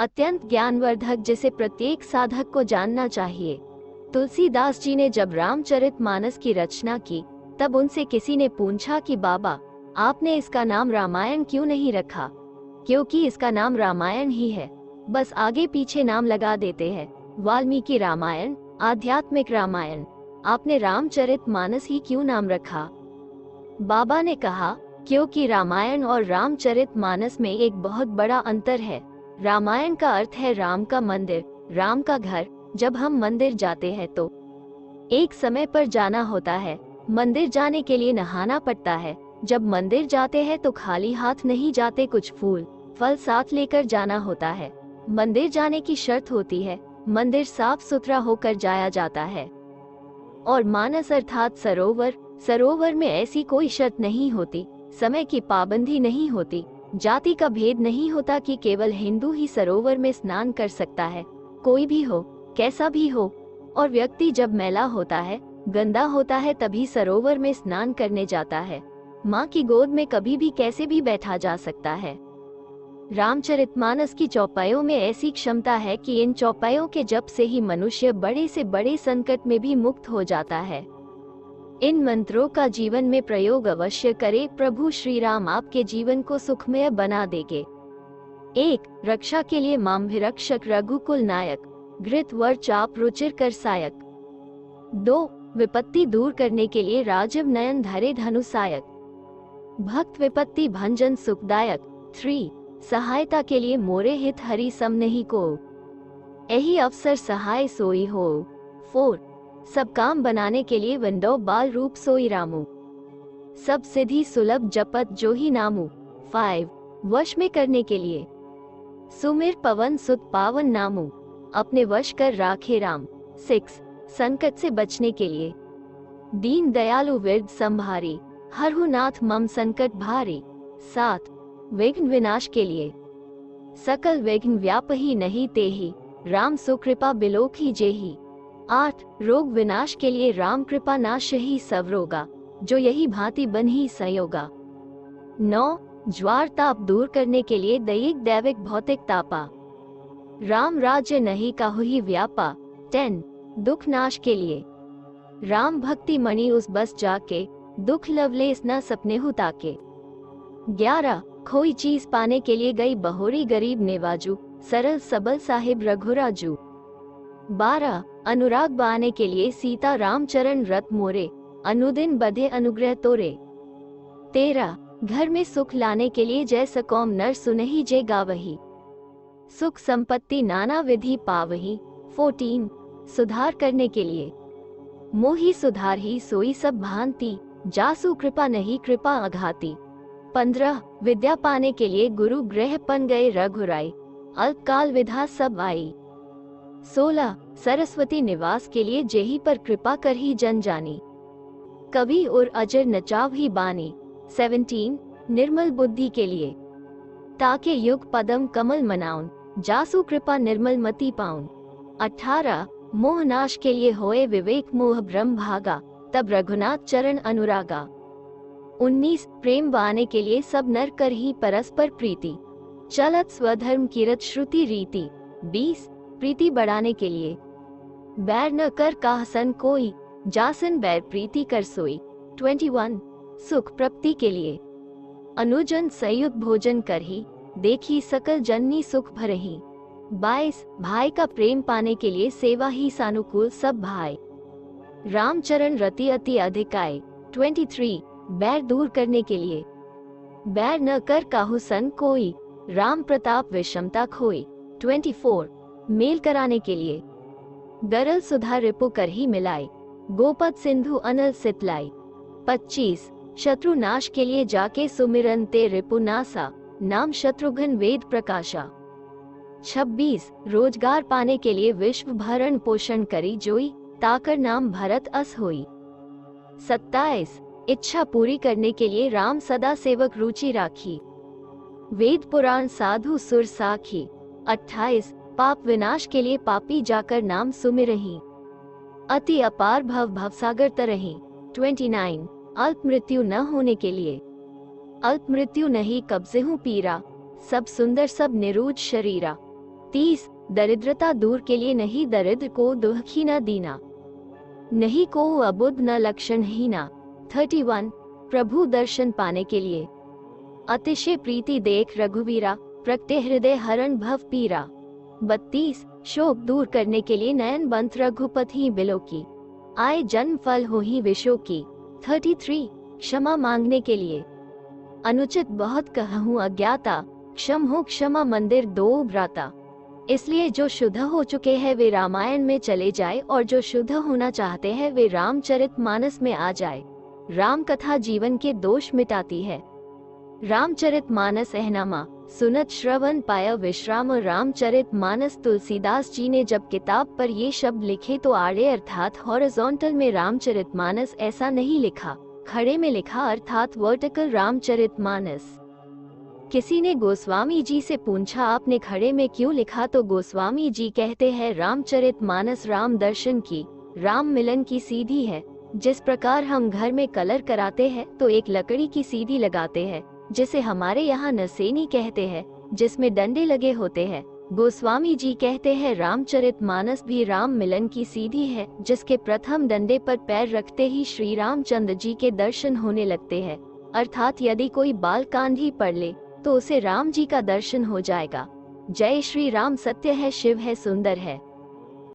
अत्यंत ज्ञानवर्धक जिसे प्रत्येक साधक को जानना चाहिए। तुलसीदास जी ने जब रामचरितमानस की रचना की तब उनसे किसी ने पूछा कि बाबा, आपने इसका नाम रामायण क्यों नहीं रखा? क्योंकि इसका नाम रामायण ही है, बस आगे पीछे नाम लगा देते हैं। वाल्मीकि रामायण, आध्यात्मिक रामायण, आपने रामचरितमानस ही क्यों नाम रखा? बाबा ने कहा, क्योंकि रामायण और रामचरितमानस में एक बहुत बड़ा अंतर है। रामायण का अर्थ है राम का मंदिर, राम का घर। जब हम मंदिर जाते हैं तो एक समय पर जाना होता है। मंदिर जाने के लिए नहाना पड़ता है। जब मंदिर जाते हैं तो खाली हाथ नहीं जाते, कुछ फूल फल साथ लेकर जाना होता है। मंदिर जाने की शर्त होती है, मंदिर साफ सुथरा होकर जाया जाता है। और मानस अर्थात सरोवर, सरोवर में ऐसी कोई शर्त नहीं होती, समय की पाबंदी नहीं होती, जाति का भेद नहीं होता कि केवल हिंदू ही सरोवर में स्नान कर सकता है। कोई भी हो, कैसा भी हो। और व्यक्ति जब मैला होता है, गंदा होता है, तभी सरोवर में स्नान करने जाता है। माँ की गोद में कभी भी कैसे भी बैठा जा सकता है। रामचरितमानस की चौपाइयों में ऐसी क्षमता है कि इन चौपाइयों के जप से ही मनुष्य बड़े से बड़े संकट में भी मुक्त हो जाता है। इन मंत्रों का जीवन में प्रयोग अवश्य करें। प्रभु श्री राम आपके जीवन को सुखमय बना देंगे। 1. रक्षा के लिए मामभिरक्षक रघुकुल नायक, घृत वर चाप रुचिर कर सायक। 2. विपत्ति दूर करने के लिए राजीव नयन धरे धनुषायक, भक्त विपत्ति भंजन सुखदायक। 3. सहायता के लिए मोरे हित हरि सम नहीं को, यही अवसर सहाय सोई हो। 4. सब काम बनाने के लिए विंडो बाल रूप सोई रामू, सब सिद्धि सुलभ जपत जो ही नामू। 5. वश में करने के लिए सुमिर पवन सुत पावन नामू, अपने वश कर राखे राम। 6. संकट से बचने के लिए दीन दयालु विरद संभारी, हरहु नाथ मम संकट भारी। 7. विघ्न विनाश के लिए सकल विघ्न व्यापही नहीं तेहि, राम सुकृपा बिलोकी जेहि। 8. रोग विनाश के लिए राम कृपा नाश ही सब रोगा, जो यही भांति बन ही संयोगा। 9. ज्वार ताप दूर करने के लिए दैहिक दैविक भौतिक तापा, राम राज्य नहीं काहु ही व्यापा। 10. दुख नाश के लिए राम भक्ति मणि उस बस जाके, दुख लवलेस न सपने हु ताके। 11. खोई चीज पाने के लिए गई बहोरी गरीब नेवाजू, सरल सबल साहिब रघुराजू। 12. अनुराग बाने के लिए सीता रामचरण रत मोरे, अनुदिन बधे अनुग्रह तोरे। 13. घर में सुख लाने के लिए जैसा कौम नर सुनहि जे गावही, सुख संपत्ति नाना विधि पावही। 14. सुधार करने के लिए मोहि सुधार ही सोई सब भांति, जासु कृपा नहीं कृपा अघाती। 15. विद्या पाने के लिए गुरु ग्रह पन गए रघुराई, अल्पकाल विधा सब आई। 16. सरस्वती निवास के लिए जेहि पर कृपा कर ही जन जानी, कवि और अजर नचाव ही बानी। 17. निर्मल बुद्धि के लिए ताके युग पदम कमल मनाउन, जासु कृपा निर्मल मति पाउन। 18. मोह नाश के लिए होए विवेक मोह ब्रह्म भागा, तब रघुनाथ चरण अनुरागा। 19. प्रेम बाने के लिए सब नर कर ही परस्पर प्रीति, चलत स्वधर्म कीरत श्रुति रीति। 20. प्रीति बढ़ाने के लिए बैर न कर काहसन कोई, जासन बैर प्रीति कर सोई। 21. सुख प्राप्ति के लिए अनुजन संयुक्त भोजन कर ही, देखी सकल जननी सुख भरही। 22. भाई का प्रेम पाने के लिए सेवा ही सानुकूल सब भाई, रामचरण रति अति अधिकाय। 23. बैर दूर करने के लिए बैर न कर काहू सन कोई, राम प्रताप विषमता खोई। 24. मेल कराने के लिए गरल सुधा रिपु कर ही मिलाई, गोपद सिंधु अनल सितलाई। 25. शत्रु नाश के लिए जाके सुमिरन ते रिपु नासा, नाम शत्रुघ्न वेद प्रकाशा। 26. रोजगार पाने के लिए विश्व भरण पोषण करी जोई, ताकर नाम भरत अस होई। 27. इच्छा पूरी करने के लिए राम सदा सेवक रुचि राखी, वेद पुराण साधु सुर साखी। 28. पाप विनाश के लिए पापी जाकर नाम सुमिरहि, अति अपार भव भवसागर तरहि। 29. अल्प मृत्यु न होने के लिए अल्प मृत्यु नहीं कब्जे हूँ पीरा, सब सुंदर सब निरूज शरीरा। 30 दरिद्रता दूर के लिए नहीं, दरिद्र को दुखी न दीना, नहीं को अबुद्ध न लक्षण हीना। 31 प्रभु दर्शन पाने के लिए, अतिशय प्रीति देख रघुवीरा, प्रगटे हृदय हरण भव पीरा। 32 शोक दूर करने के लिए, नयन बंत रघुपति बिलो की, आए जन्म फल हो ही विशो की। 33 क्षमा मांगने के लिए, अनुचित बहुत कहूँ अज्ञाता, क्षम हो क्षमा मंदिर दो भ्राता। इसलिए जो शुद्ध हो चुके हैं वे रामायण में चले जाए और जो शुद्ध होना चाहते हैं वे रामचरितमानस में आ जाए। राम कथा जीवन के दोष मिटाती है। रामचरितमानस एहनामा सुनत श्रवण पाया विश्राम। रामचरितमानस तुलसीदास जी ने जब किताब पर ये शब्द लिखे तो आड़े अर्थात हॉरिजॉन्टल में रामचरितमानस ऐसा नहीं लिखा, खड़े में लिखा अर्थात वर्टिकल रामचरितमानस। किसी ने गोस्वामी जी से पूछा आपने खड़े में क्यों लिखा, तो गोस्वामी जी कहते हैं रामचरितमानस राम दर्शन की, राम मिलन की सीढ़ी है। जिस प्रकार हम घर में कलर कराते हैं तो एक लकड़ी की सीढ़ी लगाते हैं जिसे हमारे यहाँ नसेनी कहते हैं, जिसमें डंडे लगे होते हैं। गोस्वामी जी कहते हैं रामचरितमानस भी राम मिलन की सीढ़ी है, जिसके प्रथम डंडे पर पैर रखते ही श्री रामचंद्र जी के दर्शन होने लगते हैं। अर्थात यदि कोई बाल कांड ही पढ़ ले तो उसे राम जी का दर्शन हो जाएगा। जय श्री राम। सत्य है, शिव है, सुंदर है।